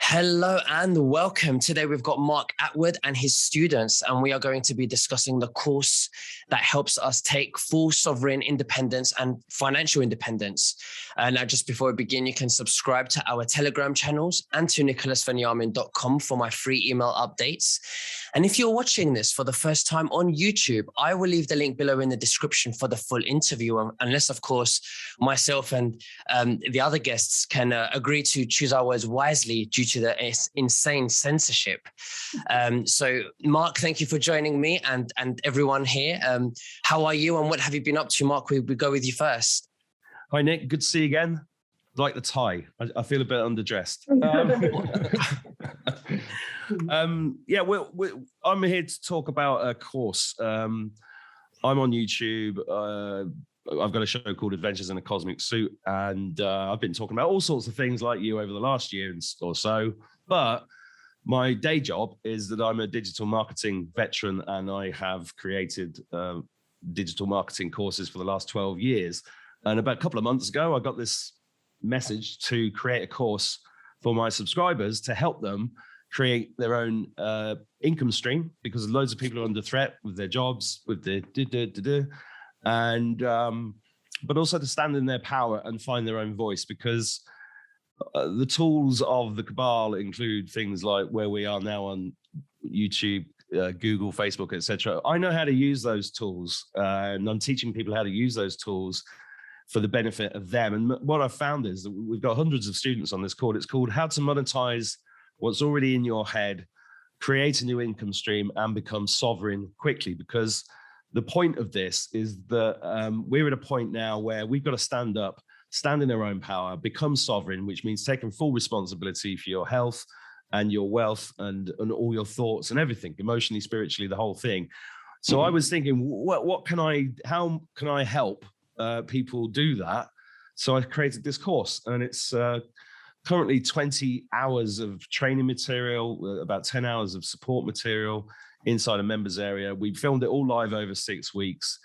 Hello and welcome. Today we've got Mark Attwood and his students, and we are going to be discussing the course that helps us take full sovereign independence and financial independence. Now, just before we begin, you can subscribe to our Telegram channels and to nicholasveniamin.com for my free email updates. And if you're watching this for the first time on YouTube, I will leave the link below in the description for the full interview, unless, of course, myself and the other guests can agree to choose our words wisely due to the insane censorship. So Mark, thank you for joining me and everyone here. How are you and what have you been up to? Mark, we go with you first. Hi, Nick. Good to see you again. I like the tie. I feel a bit underdressed. I'm here to talk about a course. I'm on YouTube. I've got a show called Adventures in a Cosmic Suit, and I've been talking about all sorts of things like you over the last year or so. But my day job is that I'm a digital marketing veteran, and I have created digital marketing courses for the last 12 years. And about a couple of months ago, I got this message to create a course for my subscribers to help them create their own income stream, because loads of people are under threat with their jobs, with their and but also to stand in their power and find their own voice, because the tools of the cabal include things like where we are now on YouTube, Google, Facebook, etc. I know how to use those tools, and I'm teaching people how to use those tools for the benefit of them. And what I've found is that we've got hundreds of students on this course. It's called How to Monetize What's Already in Your Head, Create a New Income Stream, and Become Sovereign Quickly. Because the point of this is that we're at a point now where we've got to stand up, stand in our own power, become sovereign, which means taking full responsibility for your health and your wealth and all your thoughts and everything, emotionally, spiritually, the whole thing. So I was thinking, how can I help people do that? So I created this course, and it's currently 20 hours of training material, about 10 hours of support material inside a members area. We filmed it all live over 6 weeks.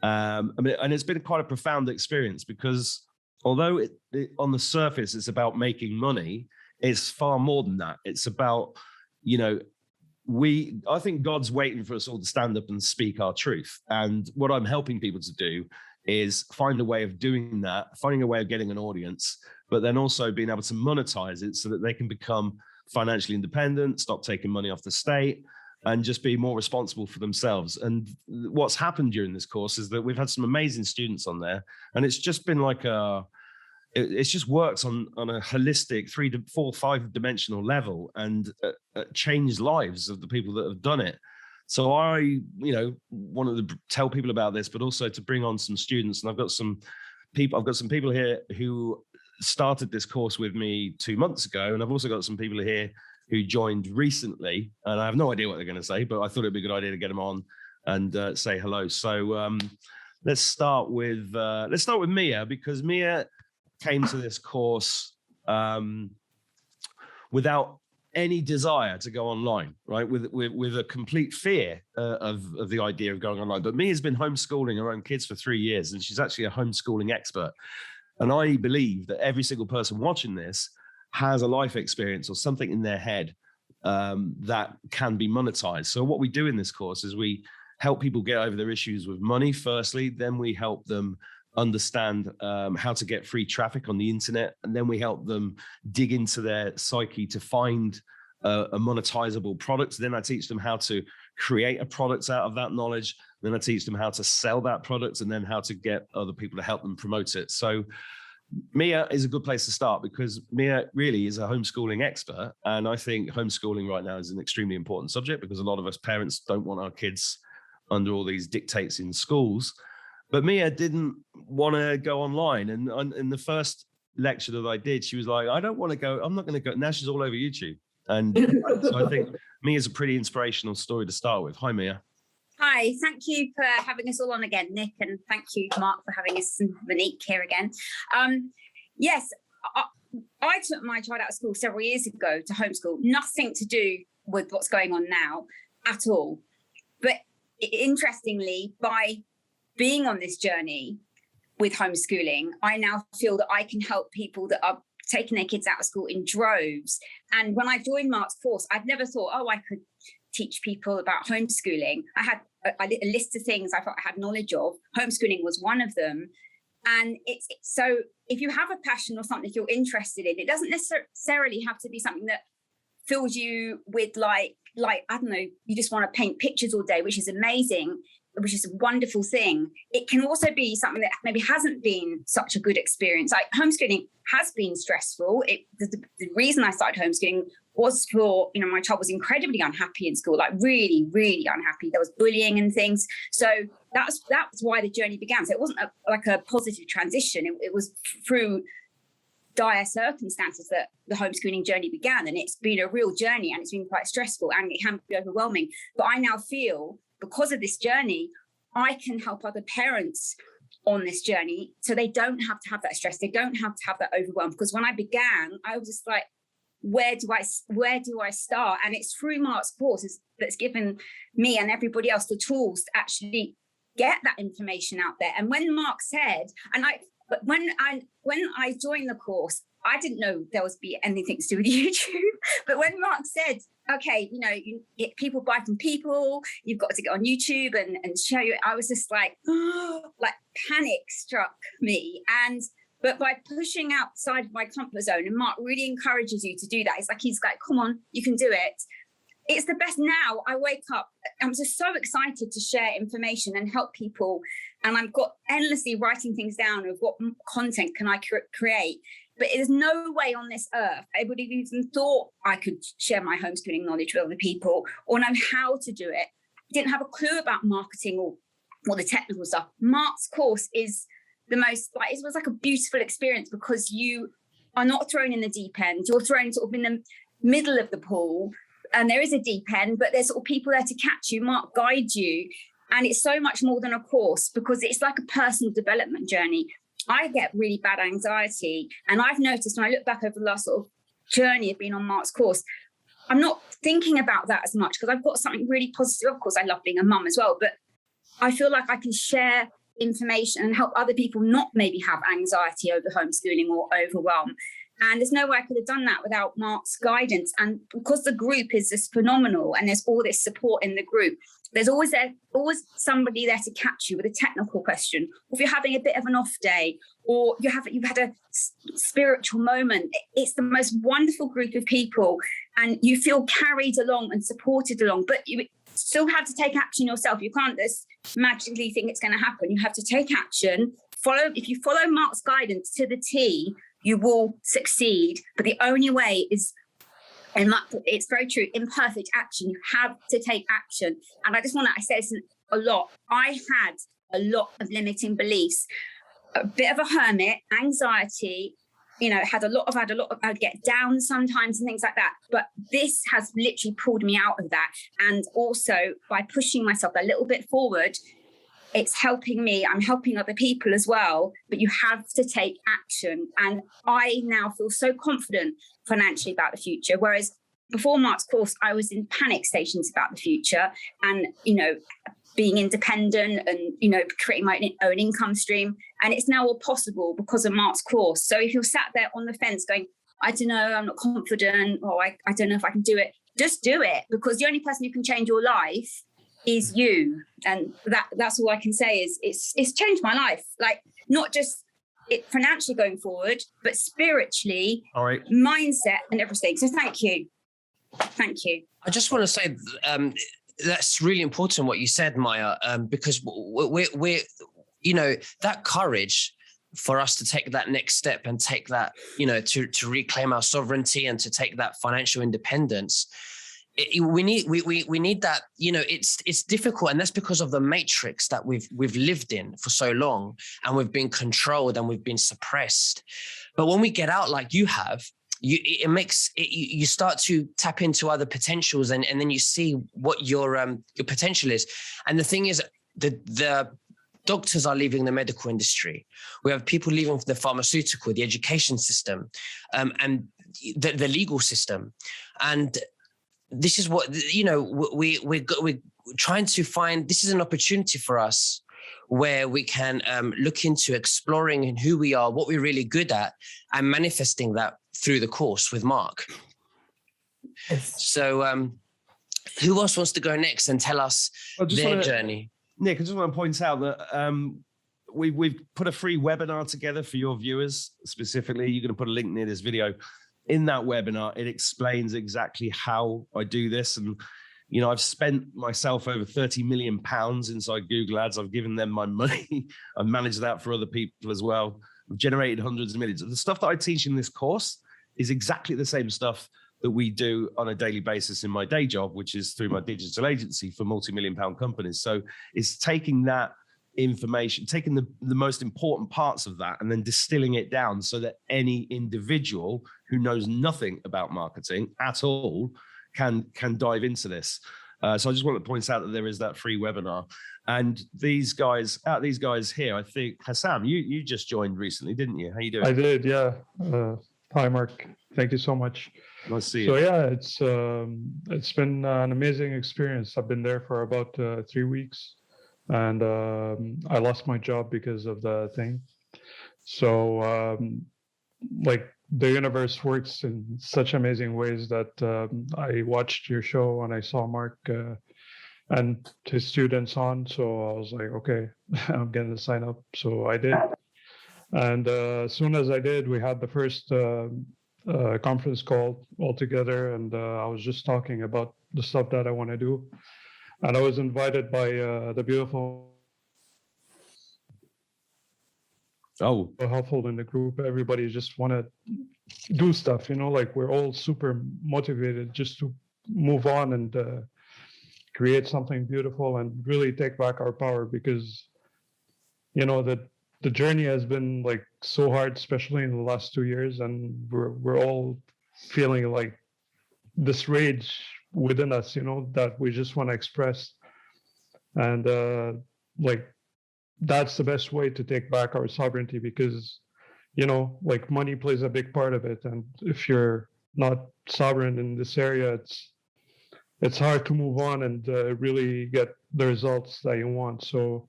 And it's been quite a profound experience, because although it on the surface it's about making money, it's far more than that. It's about, I think God's waiting for us all to stand up and speak our truth. And what I'm helping people to do is find a way of doing that, finding a way of getting an audience, but then also being able to monetize it so that they can become financially independent, stop taking money off the state, and just be more responsible for themselves. And what's happened during this course is that we've had some amazing students on there, and it's just been like it's just works on a holistic 3 to 4, 5 dimensional level, and changed lives of the people that have done it. So I, wanted to tell people about this, but also to bring on some students. And I've got some people here who started this course with me 2 months ago. And I've also got some people here who joined recently, and I have no idea what they're going to say, but I thought it'd be a good idea to get them on and say hello. So let's start with Mia, because Mia came to this course without any desire to go online, right? With a complete fear of the idea of going online. But Mia's been homeschooling her own kids for 3 years, and she's actually a homeschooling expert. And I believe that every single person watching this has a life experience or something in their head that can be monetized. So what we do in this course is we help people get over their issues with money firstly, then we help them understand how to get free traffic on the internet, and then we help them dig into their psyche to find a monetizable product. Then I teach them how to create a product out of that knowledge. Then I teach them how to sell that product, and then how to get other people to help them promote it. So Mia is a good place to start, because Mia really is a homeschooling expert. And I think homeschooling right now is an extremely important subject, because a lot of us parents don't want our kids under all these dictates in schools. But Mia didn't want to go online. And in the first lecture that I did, she was like, I don't want to go. I'm not going to go. Now she's all over YouTube. And so I think Mia's a pretty inspirational story to start with. Hi, Mia. Hi, thank you for having us all on again, Nick, and thank you, Mark, for having us and Monique here again. Yes, I took my child out of school several years ago to homeschool. Nothing to do with what's going on now at all. But interestingly, by being on this journey with homeschooling, I now feel that I can help people that are taking their kids out of school in droves. And when I joined Mark's course, I'd never thought, I could teach people about homeschooling. I had a list of things I thought I had knowledge of. Homeschooling was one of them. And it's so if you have a passion or something you're interested in, it doesn't necessarily have to be something that fills you with like I don't know, you just want to paint pictures all day, which is amazing, which is a wonderful thing. It can also be something that maybe hasn't been such a good experience. Like homeschooling has been stressful. The reason I started homeschooling was for, my child was incredibly unhappy in school, like really, really unhappy. There was bullying and things. So that's why the journey began. So it wasn't like a positive transition. It was through dire circumstances that the homeschooling journey began. And it's been a real journey, and it's been quite stressful and it can be overwhelming. But I now feel, because of this journey, I can help other parents on this journey so they don't have to have that stress. They don't have to have that overwhelm. Because when I began, I was just like, where do I start? And it's through Mark's course that's given me and everybody else the tools to actually get that information out there. And when Mark said, when I joined the course, I didn't know there was be anything to do with YouTube. But when Mark said, okay, people buy from people, you've got to get on YouTube and show you, I was just like, like panic struck me. But by pushing outside of my comfort zone, and Mark really encourages you to do that. He's like, come on, you can do it. It's the best. Now I wake up, I'm just so excited to share information and help people. And I've got endlessly writing things down of what content can I create. But there's no way on this earth I would have even thought I could share my homeschooling knowledge with other people or know how to do it. I didn't have a clue about marketing or the technical stuff. Mark's course is the most, it was like a beautiful experience, because you are not thrown in the deep end. You're thrown sort of in the middle of the pool, and there is a deep end, but there's sort of people there to catch you. Mark guides you. And it's so much more than a course, because it's like a personal development journey. I get really bad anxiety. And I've noticed when I look back over the last sort of journey of being on Mark's course, I'm not thinking about that as much, because I've got something really positive. Of course, I love being a mum as well, but I feel like I can share information and help other people not maybe have anxiety over homeschooling or overwhelm. And there's no way I could have done that without Mark's guidance. And because the group is just phenomenal and there's all this support in the group, there's always somebody there to catch you with a technical question. Or if you're having a bit of an off day, or you've had a spiritual moment, it's the most wonderful group of people, and you feel carried along and supported along, but you still have to take action yourself. You can't just magically think it's going to happen. You have to take action. If you follow Mark's guidance to the T, you will succeed. But the only way is, and it's very true, imperfect action. You have to take action. And I say this a lot. I had a lot of limiting beliefs, a bit of a hermit, anxiety, I'd get down sometimes and things like that. But this has literally pulled me out of that. And also by pushing myself a little bit forward, it's helping me. I'm helping other people as well, but you have to take action. And I now feel so confident financially about the future. Whereas before Mark's course, I was in panic stations about the future and, being independent and, creating my own income stream. And it's now all possible because of Mark's course. So if you're sat there on the fence going, I don't know, I'm not confident, or I don't know if I can do it, just do it, because the only person who can change your life is you. And that's all I can say is it's changed my life. Like, not just it financially going forward, but spiritually, all right, mindset and everything. So thank you. I just want to say that's really important what you said, Maya, because we're that courage for us to take that next step and take that, to reclaim our sovereignty and to take that financial independence. We need that. It's difficult, and that's because of the matrix that we've lived in for so long, and we've been controlled and we've been suppressed. But when we get out, like you have, you start to tap into other potentials, and then you see what your potential is. And the thing is, the doctors are leaving the medical industry. We have people leaving the pharmaceutical, the education system, and the legal system. And this is what, we're trying to find. This is an opportunity for us where we can look into exploring who we are, what we're really good at, and manifesting that through the course with Mark. So who else wants to go next and tell us their journey? Nick, I just want to point out that we've put a free webinar together for your viewers specifically. You're going to put a link near this video. In that webinar, it explains exactly how I do this. And, you know, I've spent myself over £30 million inside Google Ads. I've given them my money. I've managed that for other people as well. I've generated hundreds of millions. The stuff that I teach in this course is exactly the same stuff that we do on a daily basis in my day job, which is through my digital agency for multi-million-pound companies. So it's taking that information, taking the most important parts of that and then distilling it down so that any individual who knows nothing about marketing at all can dive into this. So I just want to point out that there is that free webinar. And these guys here, I think, Hassam, you just joined recently, didn't you? How you doing? I did, yeah. Hi, Mark. Thank you so much. Nice to see you. So yeah, it's been an amazing experience. I've been there for about 3 weeks, and I lost my job because of the thing. So like the universe works in such amazing ways that I watched your show and I saw Mark and his students on. So I was like, okay, I'm going to sign up. So I did. And as soon as I did, we had the first conference call all together, and I was just talking about the stuff that I want to do. And I was invited by the beautiful, helpful in the group. Everybody just want to do stuff, you know, like we're all super motivated just to move on and create something beautiful and really take back our power, because, you know, that the journey has been like so hard, especially in the last 2 years, and we're all feeling like this rage within us, you know, that we just want to express. And like that's the best way to take back our sovereignty, because, you know, like money plays a big part of it, and if you're not sovereign in this area, it's hard to move on and really get the results that you want. So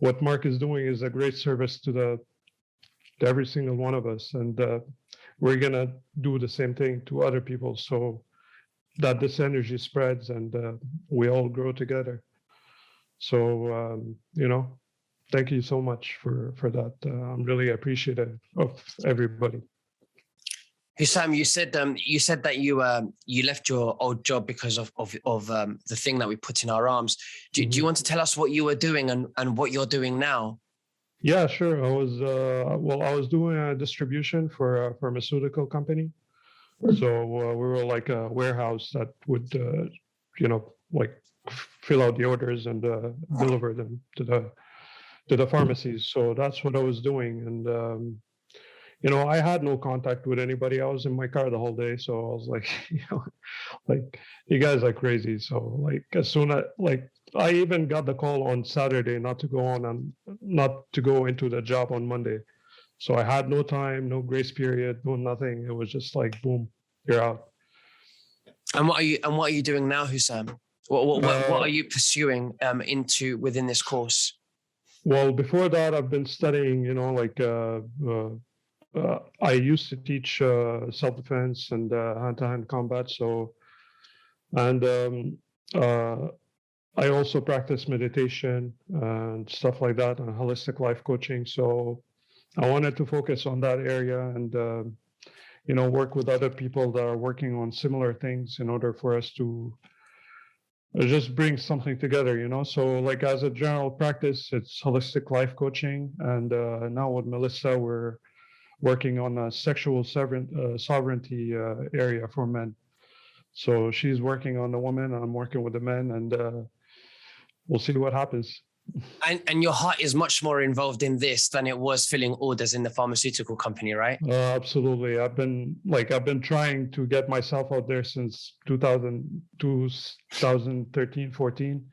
what Mark is doing is a great service to every single one of us, and we're gonna do the same thing to other people, so that this energy spreads and we all grow together. So you know, thank you so much for that. I'm really appreciative of everybody. Hussam, you said that you left your old job because of the thing that we put in our arms. Do you want to tell us what you were doing and what you're doing now? Yeah, sure. I was doing a distribution for a pharmaceutical company. So we were like a warehouse that would, you know, like fill out the orders and deliver them to the pharmacies. So that's what I was doing. And you know, I had no contact with anybody. I was in my car the whole day. So I was like, you know, like you guys are crazy. So like as soon as I even got the call on Saturday not to go into the job on Monday. So I had no time, no grace period, no nothing. It was just like, boom, you're out. And what are you doing now, Hussam? What are you pursuing within this course? Well, before that, I've been studying, you know, like I used to teach self-defense and hand-to-hand combat. So, and I also practice meditation and stuff like that, and holistic life coaching. So I wanted to focus on that area and, you know, work with other people that are working on similar things in order for us to just bring something together, you know. So like as a general practice, it's holistic life coaching. And now with Melissa, we're working on a sexual sovereignty area for men. So she's working on the women, I'm working with the men, and we'll see what happens. And your heart is much more involved in this than it was filling orders in the pharmaceutical company, right? Absolutely. I've been trying to get myself out there since 2013, 14.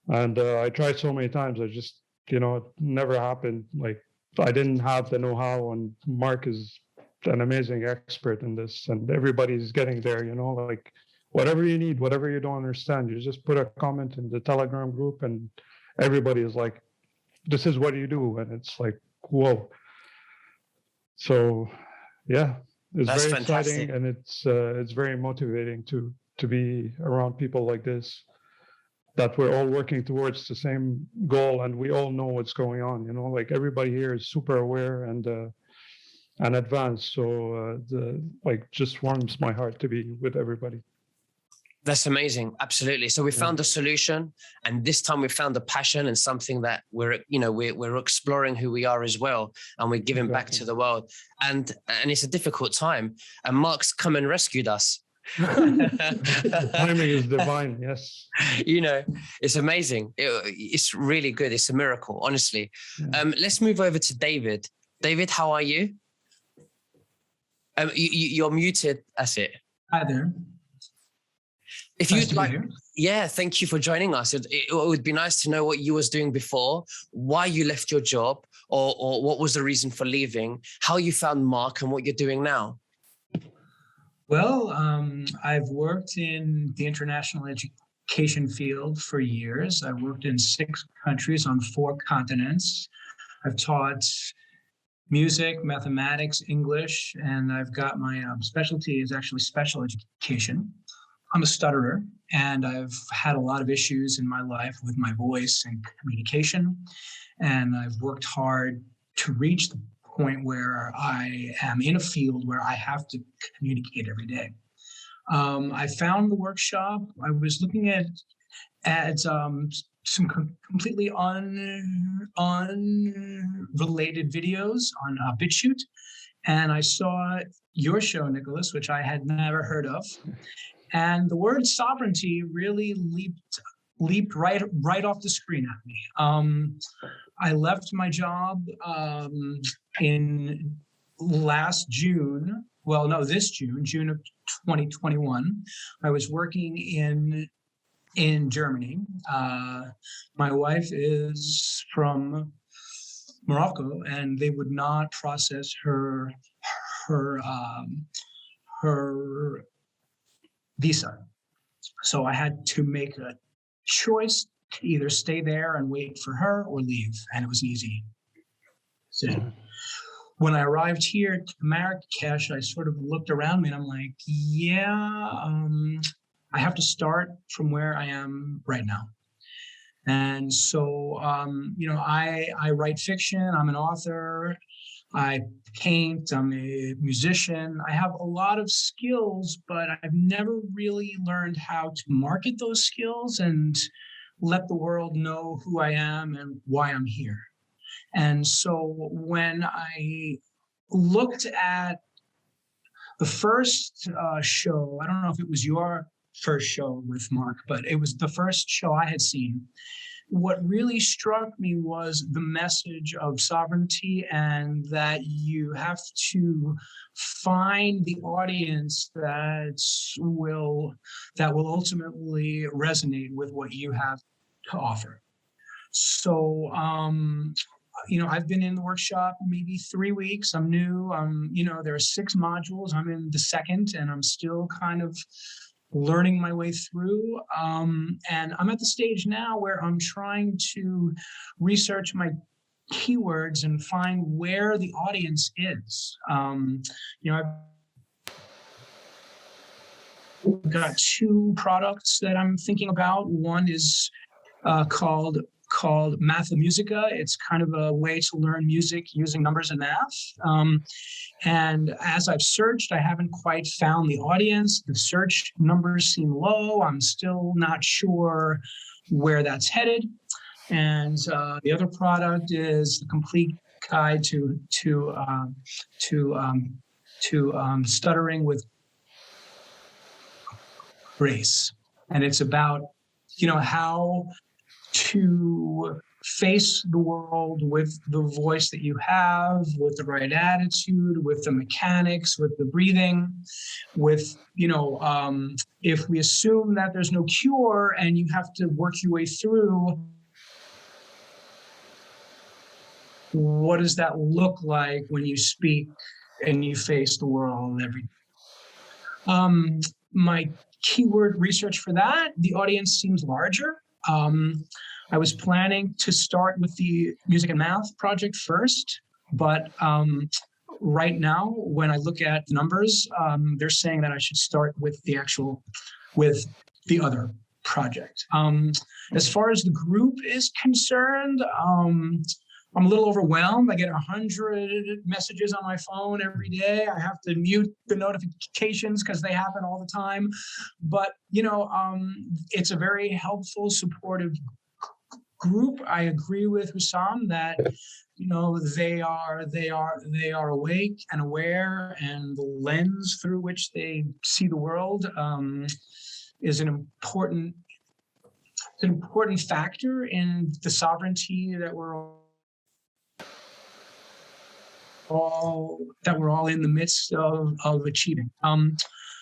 And I tried so many times. I just, you know, it never happened. Like I didn't have the know-how, and Mark is an amazing expert in this, and everybody's getting there, you know, like whatever you need, whatever you don't understand, you just put a comment in the Telegram group and everybody is like, this is what you do. And it's like, whoa. So yeah, It's That's very fantastic. exciting, and it's very motivating to be around people like this, that we're all working towards the same goal, and we all know what's going on. You know, like everybody here is super aware and advanced. So just warms my heart to be with everybody. That's amazing. Absolutely. So we found a solution, and this time we found a passion and something that we're exploring who we are as well, and we're giving back to the world. And it's a difficult time. And Mark's come and rescued us. The timing is divine. Yes. It's amazing. It's really good. It's a miracle, honestly. Yeah. Let's move over to David. David, how are you? You're muted. That's it. Hi there. If Nice you'd to be like, here. yeah, thank you for joining us. It would be nice to know what you was doing before, why you left your job, or what was the reason for leaving, how you found Mark, and what you're doing now. Well, I've worked in the international education field for years. I worked in 6 countries on 4 continents. I've taught music, mathematics, English, and I've got my specialty is actually special education. I'm a stutterer, and I've had a lot of issues in my life with my voice and communication. And I've worked hard to reach the point where I am in a field where I have to communicate every day. I found the workshop. I was looking at some completely unrelated videos on BitChute, and I saw your show, Nicholas, which I had never heard of. And the word sovereignty really leaped right off the screen at me. I left my job in last June. Well, no, this June of 2021. I was working in Germany. My wife is from Morocco, and they would not process her visa. So I had to make a choice to either stay there and wait for her or leave. And it was an easy decision. When I arrived here to Marrakesh, I sort of looked around me and I'm like, I have to start from where I am right now. And so, I write fiction, I'm an author, I paint, I'm a musician. I have a lot of skills, but I've never really learned how to market those skills and let the world know who I am and why I'm here. And so when I looked at the first show, I don't know if it was your first show with Mark, but it was the first show I had seen. What really struck me was the message of sovereignty, and that you have to find the audience that will ultimately resonate with what you have to offer. So, I've been in the workshop maybe 3 weeks. I'm new. There are 6 modules. I'm in the 2nd, and I'm still kind of learning my way through. And I'm at the stage now where I'm trying to research my keywords and find where the audience is. I've got 2 products that I'm thinking about. One is called Mathmusica. It's kind of a way to learn music using numbers and math. And as I've searched, I haven't quite found the audience. The search numbers seem low. I'm still not sure where that's headed. And the other product is the complete guide to stuttering with grace. And it's about, how to face the world with the voice that you have, with the right attitude, with the mechanics, with the breathing, with, if we assume that there's no cure and you have to work your way through, what does that look like when you speak and you face the world every day? My keyword research for that, the audience seems larger. I was planning to start with the music and math project first, but right now, when I look at the numbers, they're saying that I should start with the other project. As far as the group is concerned, I'm a little overwhelmed. I get 100 messages on my phone every day. I have to mute the notifications because they happen all the time. But it's a very helpful, supportive group. I agree with Hussam that they are awake and aware, and the lens through which they see the world is an important factor in the sovereignty that we're all in the midst of achieving.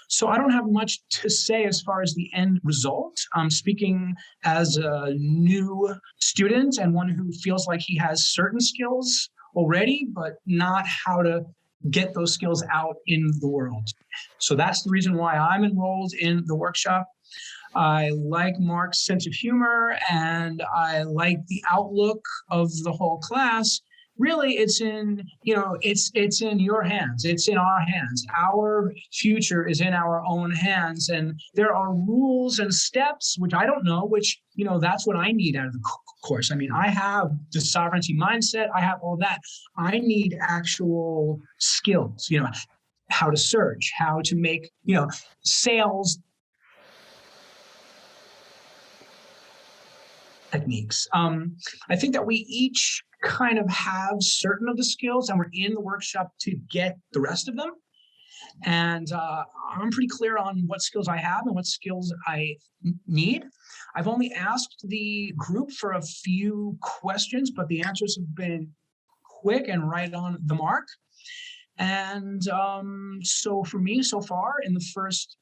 So I don't have much to say as far as the end result. I'm speaking as a new student and one who feels like he has certain skills already, but not how to get those skills out in the world. So that's the reason why I'm enrolled in the workshop. I like Mark's sense of humor, and I like the outlook of the whole class. Really, it's in your hands. It's in our hands. Our future is in our own hands, and there are rules and steps which I don't know. Which that's what I need out of the course. I mean, I have the sovereignty mindset. I have all that. I need actual skills. How to search, how to make sales techniques. I think that we each kind of have certain of the skills, and we're in the workshop to get the rest of them. And I'm pretty clear on what skills I have and what skills I need. I've only asked the group for a few questions, but the answers have been quick and right on the mark. And so for me, so far in the first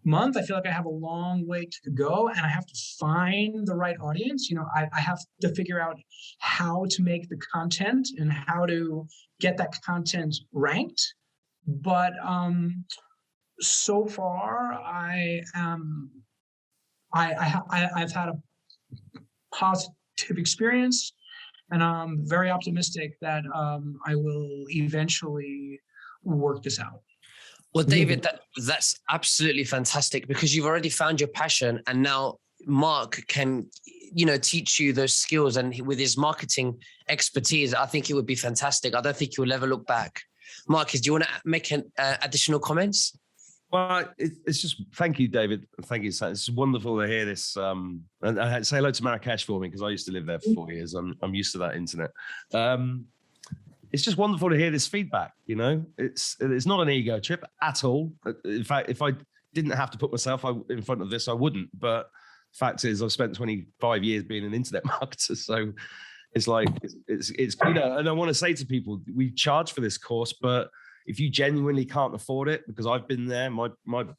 month, I feel like I have a long way to go, and I have to find the right audience. I have to figure out how to make the content and how to get that content ranked. But so far, I've had a positive experience, and I'm very optimistic that I will eventually work this out. Well, David, that's absolutely fantastic, because you've already found your passion, and now Mark can, teach you those skills, and with his marketing expertise, I think it would be fantastic. I don't think you'll ever look back. Marcus, do you want to make additional comments? Well, it's just, thank you, David. Thank you. It's wonderful to hear this. And say hello to Marrakesh for me, because I used to live there for 4 years. I'm used to that internet. It's just wonderful to hear this feedback. It's not an ego trip at all. In fact, if I didn't have to put myself in front of this, I wouldn't. But the fact is, I've spent 25 years being an internet marketer, so it's like it's And I want to say to people, we charge for this course, but if you genuinely can't afford it, because I've been there, my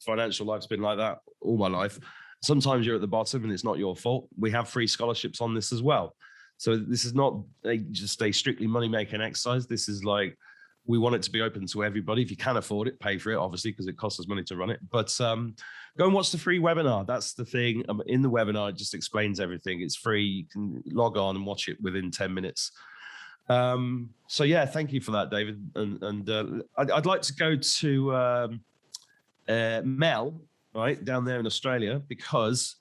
financial life's been like that all my life. Sometimes you're at the bottom, and it's not your fault. We have free scholarships on this as well. So this is not just a strictly money-making exercise. This is like, we want it to be open to everybody. If you can afford it, pay for it, obviously, because it costs us money to run it. But go and watch the free webinar. That's the thing. In the webinar, it just explains everything. It's free. You can log on and watch it within 10 minutes. So yeah, thank you for that, David. And I'd like to go to Mel, right, down there in Australia, because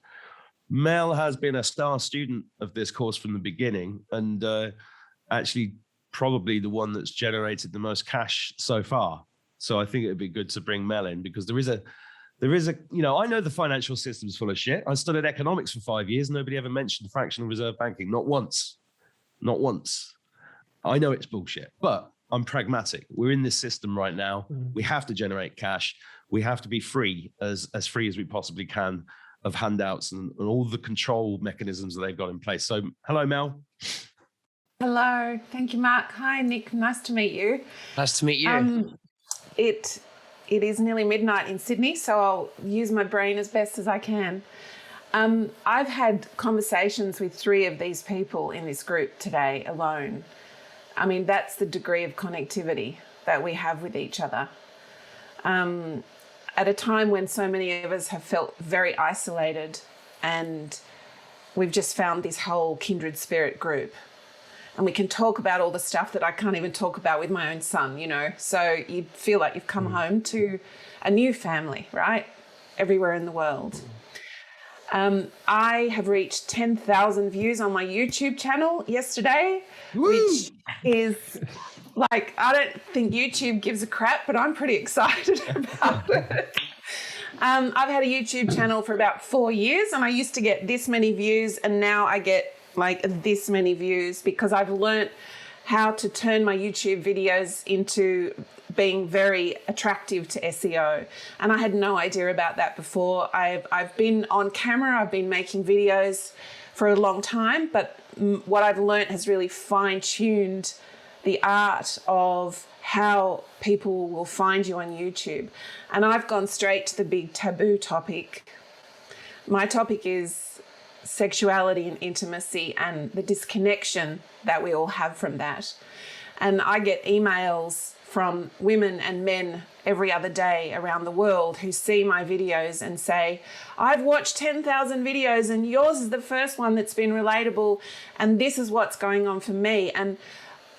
Mel has been a star student of this course from the beginning, and actually probably the one that's generated the most cash so far. So I think it'd be good to bring Mel in, because there is a, I know the financial system's full of shit. I studied economics for 5 years. Nobody ever mentioned fractional reserve banking. Not once. I know it's bullshit, but I'm pragmatic. We're in this system right now. We have to generate cash. We have to be free, as free as we possibly can, of handouts and all the control mechanisms that they've got in place. So hello, Mel. Hello. Thank you, Mark. Hi, Nick. Nice to meet you. Nice to meet you. It is nearly midnight in Sydney, so I'll use my brain as best as I can. I've had conversations with 3 of these people in this group today alone. I mean, that's the degree of connectivity that we have with each other. At a time when so many of us have felt very isolated, and we've just found this whole kindred spirit group. and we can talk about all the stuff that I can't even talk about with my own son, you know. So you feel like you've come home to a new family, right? Everywhere in the world. I have reached 10,000 views on my YouTube channel yesterday, which is like, I don't think YouTube gives a crap, but I'm pretty excited about it. I've had a YouTube channel for about 4 years, and I used to get this many views, and now I get like this many views because I've learnt how to turn my YouTube videos into being very attractive to SEO. And I had no idea about that before. I've been on camera, I've been making videos for a long time, but what I've learnt has really fine-tuned the art of how people will find you on YouTube. And I've gone straight to the big taboo topic. My topic is sexuality and intimacy and the disconnection that we all have from that. And I get emails from women and men every other day around the world who see my videos and say, I've watched 10,000 videos and yours is the first one that's been relatable, and this is what's going on for me. And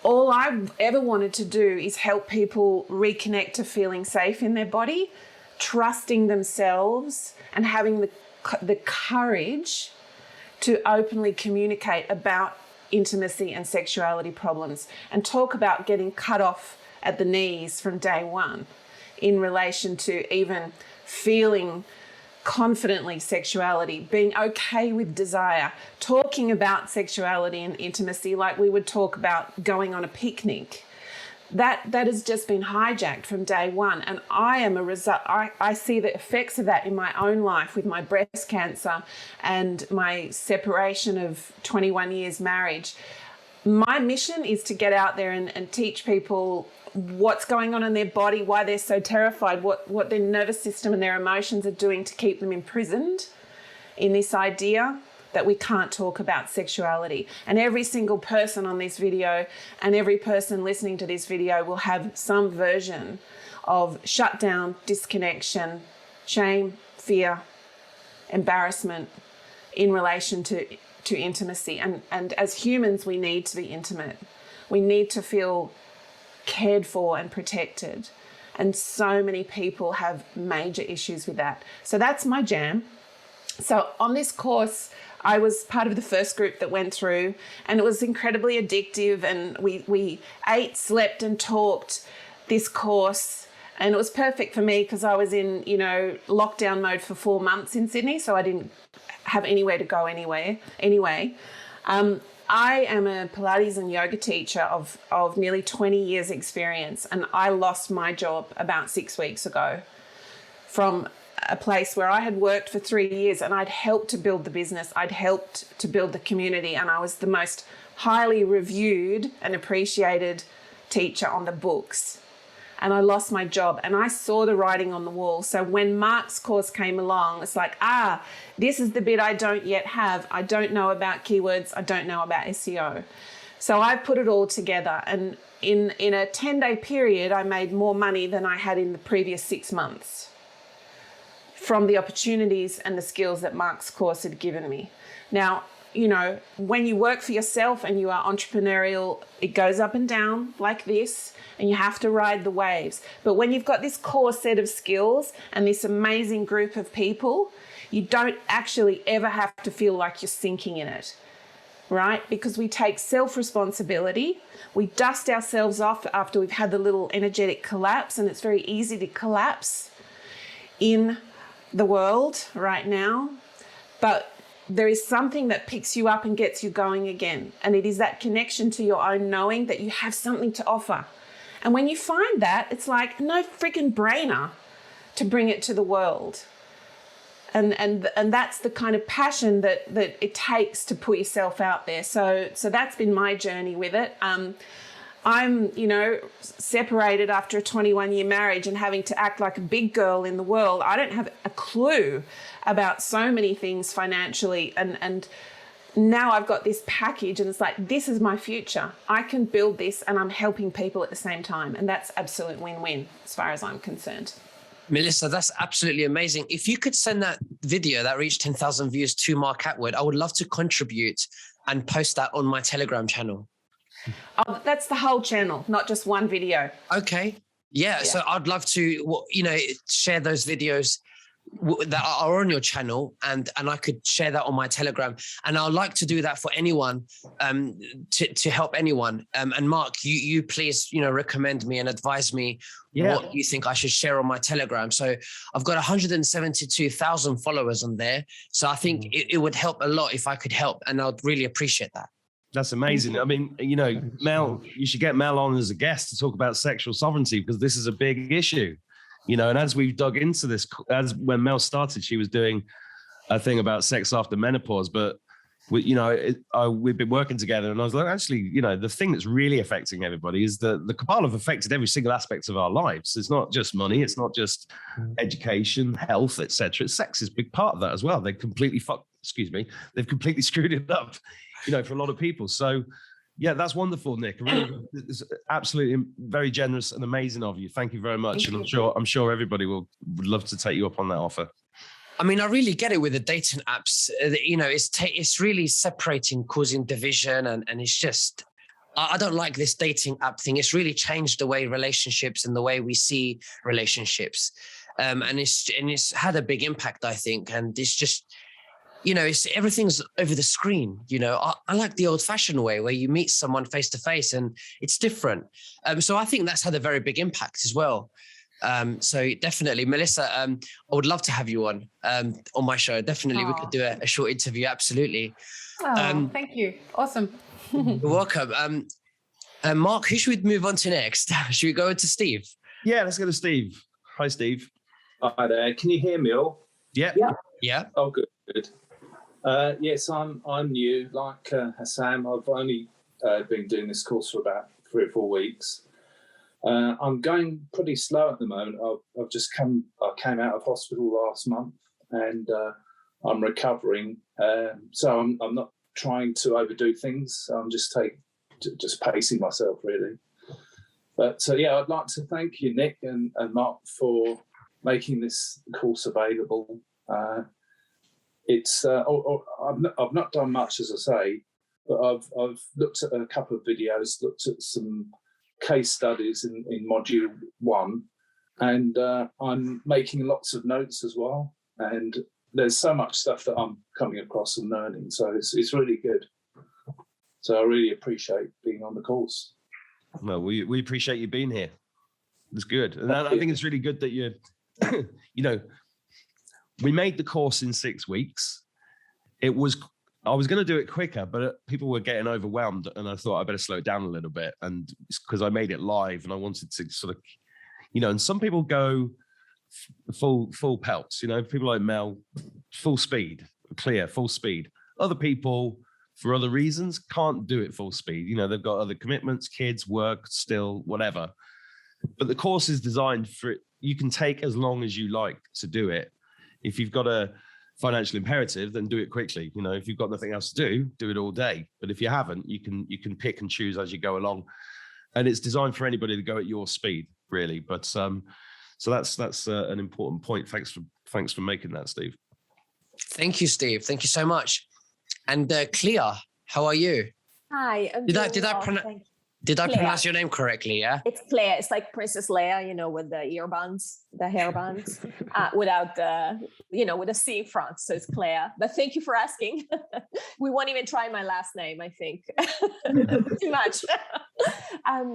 all I've ever wanted to do is help people reconnect to feeling safe in their body, trusting themselves, and having the courage to openly communicate about intimacy and sexuality problems and talk about getting cut off at the knees from day one in relation to even feeling confidently sexuality, being okay with desire, talking about sexuality and intimacy like we would talk about going on a picnic. That has just been hijacked from day one. And I am a result. I see the effects of that in my own life with my breast cancer and my separation of 21 years marriage. My mission is to get out there and teach people what's going on in their body, why they're so terrified, what their nervous system and their emotions are doing to keep them imprisoned in this idea that we can't talk about sexuality. And every single person on this video and every person listening to this video will have some version of shutdown, disconnection, shame, fear, embarrassment in relation to intimacy. And as humans, we need to be intimate. We need to feel cared for and protected. And so many people have major issues with that. So that's my jam. So on this course, I was part of the first group that went through, and it was incredibly addictive, and we ate, slept and talked this course, and it was perfect for me because I was in, lockdown mode for 4 months in Sydney, so I didn't have anywhere to go anyway. I am a Pilates and yoga teacher of nearly 20 years experience, and I lost my job about 6 weeks ago from a place where I had worked for 3 years, and I'd helped to build the business. I'd helped to build the community, and I was the most highly reviewed and appreciated teacher on the books. And I lost my job, and I saw the writing on the wall. So when Mark's course came along, it's like, this is the bit I don't yet have. I don't know about keywords. I don't know about SEO. So I put it all together, and in a 10-day period, I made more money than I had in the previous 6 months from the opportunities and the skills that Mark's course had given me. Now, when you work for yourself and you are entrepreneurial, it goes up and down like this, and you have to ride the waves. But when you've got this core set of skills and this amazing group of people, you don't actually ever have to feel like you're sinking in it, right? Because we take self-responsibility. We dust ourselves off after we've had the little energetic collapse, and it's very easy to collapse in the world right now. But there is something that picks you up and gets you going again. And it is that connection to your own knowing that you have something to offer. And when you find that, it's like no freaking brainer to bring it to the world. And that's the kind of passion that it takes to put yourself out there. So that's been my journey with it. I'm, separated after a 21-year marriage and having to act like a big girl in the world. I don't have a clue about so many things financially. And now I've got this package, and it's like, this is my future. I can build this, and I'm helping people at the same time. And that's absolute win-win as far as I'm concerned. Melissa, that's absolutely amazing. If you could send that video that reached 10,000 views to Mark Attwood, I would love to contribute and post that on my Telegram channel. Oh, that's the whole channel, not just one video. Okay. Yeah. So I'd love to, share those videos that are on your channel, and I could share that on my Telegram. And I'd like to do that for anyone, to help anyone. And Mark, you please, recommend me and advise me what you think I should share on my Telegram. So I've got 172,000 followers on there. So I think it would help a lot if I could help, and I'd really appreciate that. That's amazing. I mean, Mel, you should get Mel on as a guest to talk about sexual sovereignty, because this is a big issue. And as we've dug into this, as when Mel started, she was doing a thing about sex after menopause, but we've been working together, and I was like, actually, the thing that's really affecting everybody is the cabal have affected every single aspect of our lives. It's not just money, it's not just education, health, etc. Sex is a big part of that as well. They've completely they've completely screwed it up, for a lot of people. So yeah, that's wonderful, Nick. It's absolutely very generous and amazing of you. Thank you very much. And I'm sure everybody would love to take you up on that offer. I mean, I really get it with the dating apps. It's really separating, causing division, and it's just, I don't like this dating app thing. It's really changed the way relationships and the way we see relationships, and it's had a big impact, I think. And it's just, everything's over the screen. I like the old-fashioned way where you meet someone face to face, and it's different. So I think that's had a very big impact as well. So definitely, Melissa, I would love to have you on my show. Definitely, we could do a short interview. Absolutely. Thank you. Awesome. You're welcome. Mark, who should we move on to next? Should we go to Steve? Yeah, let's go to Steve. Hi, Steve. Hi there. Can you hear me all? Yeah. Oh, good. Yes, I'm new. Like Hassam, I've only been doing this course for about 3 or 4 weeks. I'm going pretty slow at the moment. I came out of hospital last month, and I'm recovering. So I'm not trying to overdo things. I'm just pacing myself, really. But I'd like to thank you, Nick and Mark, for making this course available. I've not done much, as I say, but I've looked at a couple of videos, looked at some case studies in module 1, and I'm making lots of notes as well. And there's so much stuff that I'm coming across and learning, so it's really good. So I really appreciate being on the course. Well, we appreciate you being here. It's good, and I think it's really good that you, we made the course in 6 weeks. I was going to do it quicker, but people were getting overwhelmed, and I thought I better slow it down a little bit. And because I made it live, and I wanted to sort of, and some people go full pelts. People like Mel, full speed, clear, full speed. Other people, for other reasons, can't do it full speed. They've got other commitments, kids, work, still, whatever. But the course is designed for it. You can take as long as you like to do it. If you've got a financial imperative, then do it quickly. If you've got nothing else to do it all day. But if you haven't, you can pick and choose as you go along. And it's designed for anybody to go at your speed, really. But so that's an important point. Thanks for making that, Steve. Thank you, Steve. Thank you so much. And Clea, how are you? Hi. Did I pronounce your name correctly? Yeah. It's Claire. It's like Princess Leia, with the earbuds, the hair buns, without with a C in front. So it's Claire. But thank you for asking. We won't even try my last name, I think. Too much.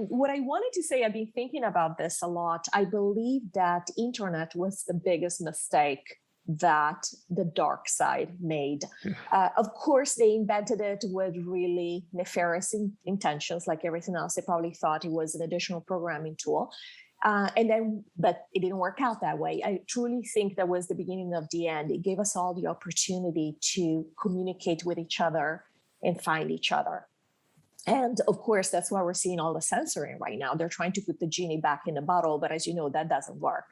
What I wanted to say, I've been thinking about this a lot. I believe that internet was the biggest mistake that the dark side made. Of course, they invented it with really nefarious intentions, like everything else. They probably thought it was an additional programming tool. But it didn't work out that way. I truly think that was the beginning of the end. It gave us all the opportunity to communicate with each other and find each other. And of course, that's why we're seeing all the censoring right now. They're trying to put the genie back in the bottle, but as you know, that doesn't work.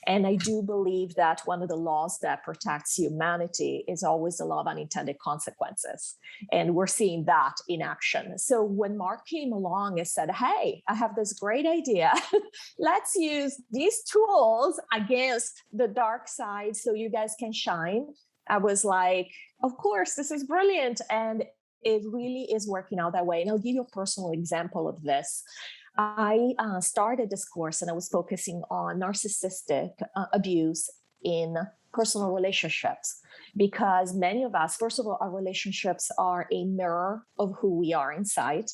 And I do believe that one of the laws that protects humanity is always the law of unintended consequences. And we're seeing that in action. So when Mark came along and said, hey, I have this great idea. Let's use these tools against the dark side so you guys can shine. I was like, of course, this is brilliant. And it really is working out that way. And I'll give you a personal example of this. I started this course and I was focusing on narcissistic abuse in personal relationships, because many of us, first of all, our relationships are a mirror of who we are inside.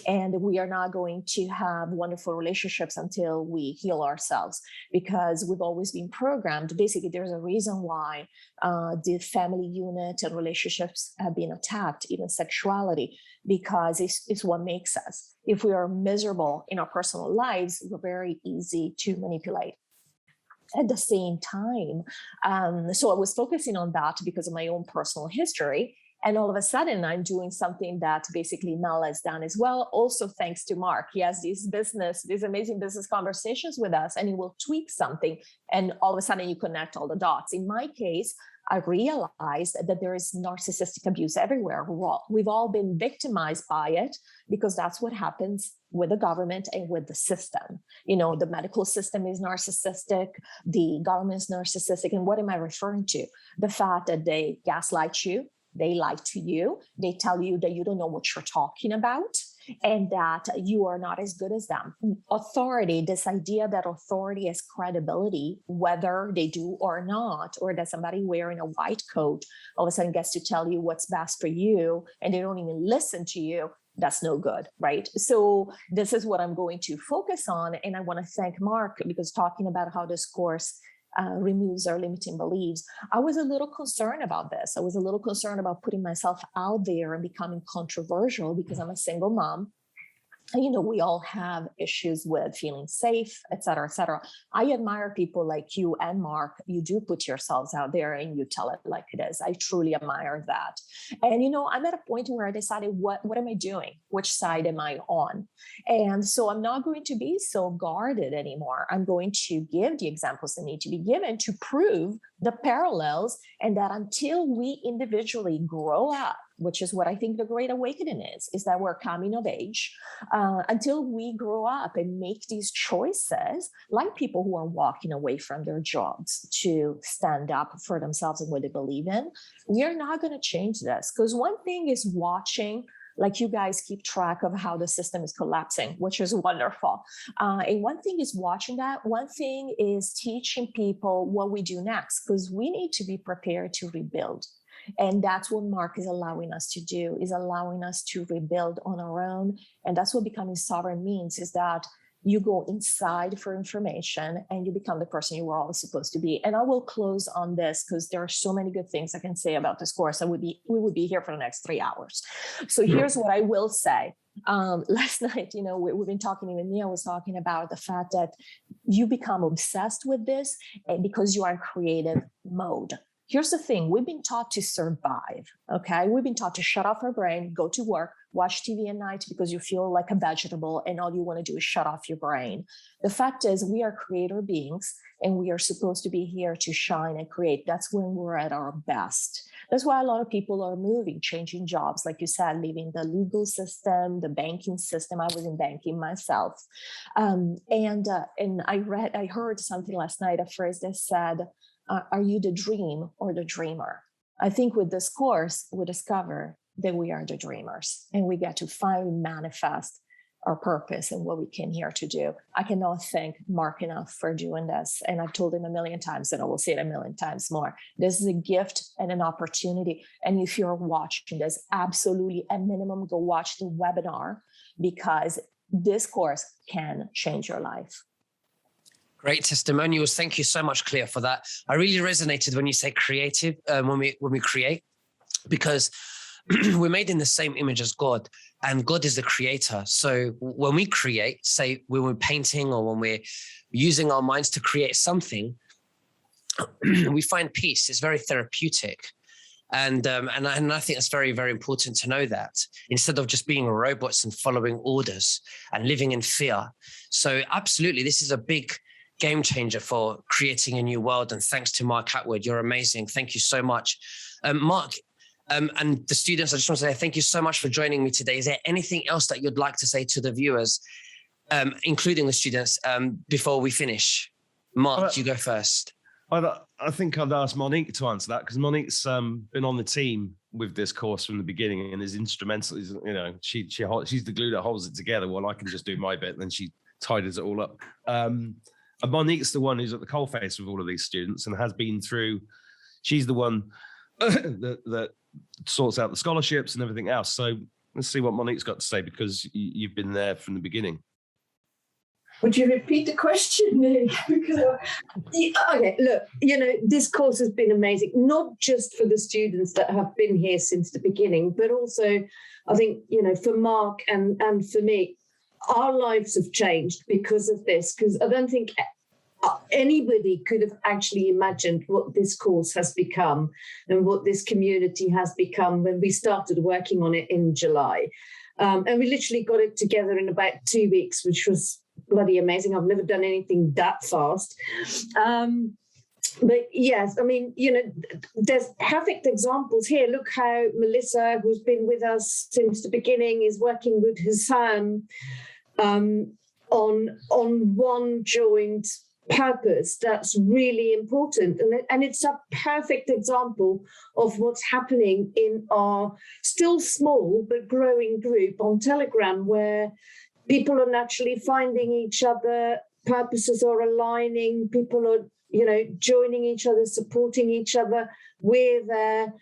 And we are not going to have wonderful relationships until we heal ourselves, because we've always been programmed. Basically, there's a reason why the family unit and relationships have been attacked, even sexuality, because it's what makes us. If we are miserable in our personal lives, we're very easy to manipulate. At the same time, so I was focusing on that because of my own personal history. And all of a sudden, I'm doing something that basically Mel has done as well. Also, thanks to Mark. He has these amazing business conversations with us, and he will tweak something. And all of a sudden, you connect all the dots. In my case, I realized that there is narcissistic abuse everywhere. We've all been victimized by it, because that's what happens with the government and with the system. You know, the medical system is narcissistic, the government is narcissistic. And what am I referring to? The fact that they gaslight you, they lie to you, they tell you that you don't know what you're talking about, and that you are not as good as them. Authority, this idea that authority has credibility, whether they do or not, or that somebody wearing a white coat all of a sudden gets to tell you what's best for you, and they don't even listen to you, that's no good, right? So this is what I'm going to focus on. And I want to thank Mark, because talking about how this course removes our limiting beliefs, I was a little concerned about this. I was a little concerned about putting myself out there and becoming controversial, because I'm a single mom. And, you know, we all have issues with feeling safe, et cetera, et cetera. I admire people like you and Mark. You do put yourselves out there and you tell it like it is. I truly admire that. And, you know, I'm at a point where I decided, what am I doing? Which side am I on? And so I'm not going to be so guarded anymore. I'm going to give the examples that need to be given to prove the parallels, and that until we individually grow up, which is what I think the Great Awakening is that we're coming of age, until we grow up and make these choices, like people who are walking away from their jobs to stand up for themselves and what they believe in, we are not going to change this. Because one thing is watching, like you guys keep track of how the system is collapsing, which is wonderful. And one thing is watching that. One thing is teaching people what we do next, because we need to be prepared to rebuild. And that's what Mark is allowing us to do, is allowing us to rebuild on our own. And that's what becoming sovereign means, is that you go inside for information and you become the person you were always supposed to be. And I will close on this, because there are so many good things I can say about this course. We would be here for the next 3 hours. So here's what I will say. Last night, you know, we've been talking, even Mia was talking about the fact that you become obsessed with this because you are in creative mode. Here's the thing, we've been taught to survive, okay? We've been taught to shut off our brain, go to work, watch TV at night because you feel like a vegetable and all you want to do is shut off your brain. The fact is, we are creator beings and we are supposed to be here to shine and create. That's when we're at our best. That's why a lot of people are moving, changing jobs, like you said, leaving the legal system, the banking system. I was in banking myself. And I heard something last night, a phrase that said, are you the dream or the dreamer? I think with this course, we discover that we are the dreamers and we get to finally manifest our purpose and what we came here to do. I cannot thank Mark enough for doing this. And I've told him a million times, and I will say it a million times more. This is a gift and an opportunity. And if you're watching this, absolutely, at minimum, go watch the webinar, because this course can change your life. Great testimonials. Thank you so much, Clea, for that. I really resonated when you say creative, when we create, because we're made in the same image as God, and God is the creator. So when we create, say when we're painting or when we're using our minds to create something, we find peace. It's very therapeutic. And I think it's very, very important to know that, instead of just being robots and following orders and living in fear. So absolutely, this is a big game changer for creating a new world. And thanks to Mark Attwood, you're amazing. Thank you so much. Mark, and the students, I just want to say thank you so much for joining me today. Is there anything else that you'd like to say to the viewers, including the students, before we finish? Mark, you go first. I think I'd ask Monique to answer that, because Monique's been on the team with this course from the beginning and is instrumental. You know, she's the glue that holds it together. Well, I can just do my bit, and then she tidies it all up. And Monique's the one who's at the coalface with all of these students and has been through. She's the one that sorts out the scholarships and everything else. So let's see what Monique's got to say, because you've been there from the beginning. Would you repeat the question, Nick? Okay, look, you know, this course has been amazing, not just for the students that have been here since the beginning, but also, I think, you know, for Mark and for me, our lives have changed because of this, because I don't think anybody could have actually imagined what this course has become and what this community has become when we started working on it in July. And we literally got it together in about 2 weeks, which was bloody amazing. I've never done anything that fast. But yes, I mean, you know, there's perfect examples here. Look how Melissa, who's been with us since the beginning, is working with Hassan on one joint purpose that's really important. And it's a perfect example of what's happening in our still small but growing group on Telegram, where people are naturally finding each other, purposes are aligning, people are, you know, joining each other, supporting each other. We're there.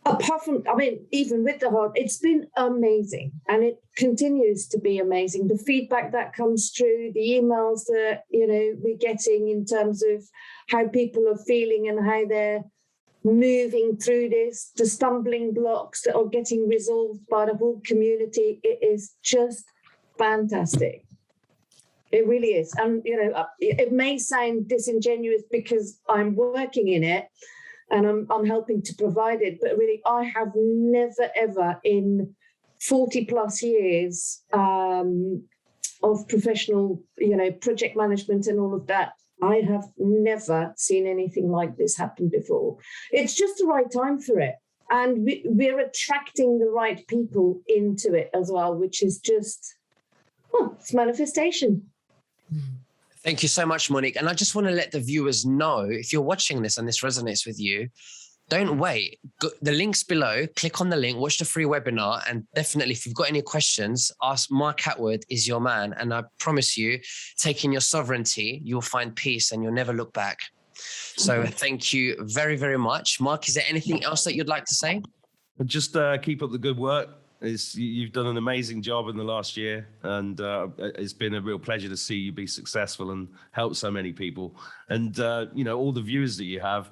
Apart from, I mean, even with the heart, it's been amazing, and it continues to be amazing. The feedback that comes through, the emails that, you know, we're getting in terms of how people are feeling and how they're moving through this, the stumbling blocks that are getting resolved by the whole community, it is just fantastic. It really is. And, you know, it may sound disingenuous because I'm working in it and I'm helping to provide it, but really I have never, ever in 40 plus years of professional, you know, project management and all of that, I have never seen anything like this happen before. It's just the right time for it. And we're attracting the right people into it as well, which is just, oh, it's manifestation. Thank you so much, Monique. And I just want to let the viewers know, if you're watching this and this resonates with you, don't wait. The link's below. Click on the link, watch the free webinar, and definitely, if you've got any questions, ask Mark Attwood is your man. And I promise you, taking your sovereignty, you'll find peace and you'll never look back. So thank you very, very much. Mark, is there anything else that you'd like to say? Just keep up the good work. You've done an amazing job in the last year, and it's been a real pleasure to see you be successful and help so many people. And you know, all the viewers that you have,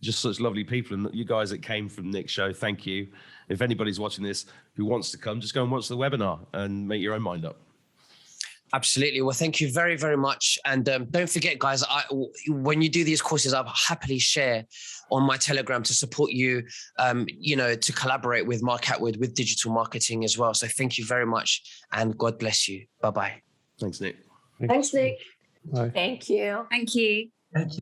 just such lovely people. And you guys that came from Nick's show, thank you. If anybody's watching this who wants to come, just go and watch the webinar and make your own mind up. Absolutely. Well, thank you very, very much. And don't forget, guys, when you do these courses, I'll happily share on my Telegram to support you, you know, to collaborate with Mark Attwood with digital marketing as well. So thank you very much, and God bless you. Bye-bye. Thanks, Nick. Thanks, Nick. Bye. Thank you. Thank you. Thank you.